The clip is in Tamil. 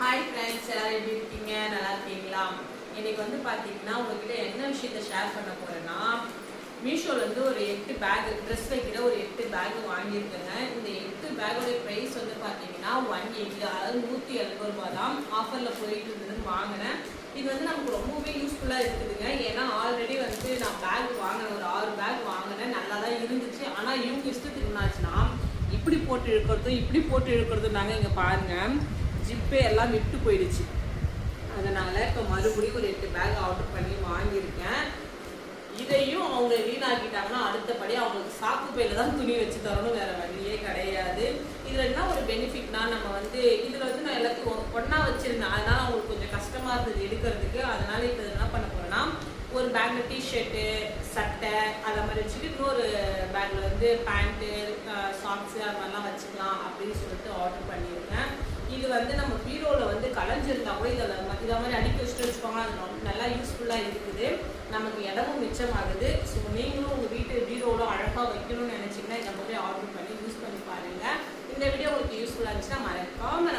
ஹாய் ஃப்ரெண்ட்ஸ், எல்லாரும் எப்படி இருக்கீங்க? நல்லா இருக்கீங்களா? இன்னைக்கு வந்து பார்த்தீங்கன்னா உங்ககிட்ட என்ன விஷயத்த ஷேர் பண்ண போறேன்னா, மீஷோல இருந்து ஒரு 8 பேக் ட்ரெஸ் வைக்கிற ஒரு 8 பேக் வாங்கியிருக்கேங்க. இந்த 8 பேக்கோட ப்ரைஸ் வந்து பார்த்தீங்கன்னா 180, அதாவது 170 ரூபாய் தான். ஆஃபரில் போயிட்டு இருந்ததுன்னு வாங்கினேன். இது வந்து நமக்கு ரொம்பவே யூஸ்ஃபுல்லாக இருக்குதுங்க. ஏன்னா ஆல்ரெடி வந்து நான் பேக் வாங்கினேன், ஒரு 6 பேக் வாங்கினேன், நல்லா தான் இருந்துச்சு. ஆனால் இவங்க இஷ்டத்துக்கு என்னாச்சுன்னா இப்படி போட்டு இழுக்கிறதும் இப்படி போட்டு இழுக்கிறதும் நாங்கள் இங்கே பாருங்கள், ஜிப்பே எல்லாம் விட்டு போயிடுச்சு. அதனால் இப்போ மறுபடியும் ஒரு 8 பேக் ஆர்டர் பண்ணி வாங்கியிருக்கேன். இதையும் அவங்க வீணாக்கிட்டாங்கன்னா அடுத்தபடி அவங்களுக்கு சாக்கு பையில தான் துணி வச்சு தரணும், வேற வழியே கிடையாது. இதில் என்ன ஒரு பெனிஃபிட்னா, நம்ம வந்து இதில் வந்து நான் எல்லாத்தையும் ஒன்றா வச்சுருந்தேன், அதனால அவங்களுக்கு கொஞ்சம் கஷ்டமாக இருந்தது எடுக்கிறதுக்கு. அதனால இப்போ என்ன பண்ண போகிறேன்னா, ஒரு பேக்கில் டிஷர்ட்டு, சட்டை அதை மாதிரி வச்சுட்டு, இன்னொரு பேக்கில் வந்து பேண்ட்டு, சாக்ஸு அது மாதிரிலாம் வச்சுக்கலாம் அப்படின்னு சொல்லிட்டு ஆர்டர் பண்ணியிருக்கேன். இது வந்து நம்ம பீரோவில் வந்து கலைஞ்சிருந்தா கூட இதை மாதிரி அடிக்க வச்சுட்டு வச்சுக்கோங்க, அது நல்லா யூஸ்ஃபுல்லாக இருக்குது, நமக்கு இடமும் மிச்சமாகுது. ஸோ நீங்களும் உங்கள் வீட்டு பீரோவில் அழகாக வைக்கணும்னு நினச்சிங்கன்னா இதை மாதிரி ஆர்டர் பண்ணி யூஸ் பண்ணி பாருங்கள். இந்த வீடியோ உங்களுக்கு யூஸ்ஃபுல்லாக இருந்துச்சுன்னா மறக்காம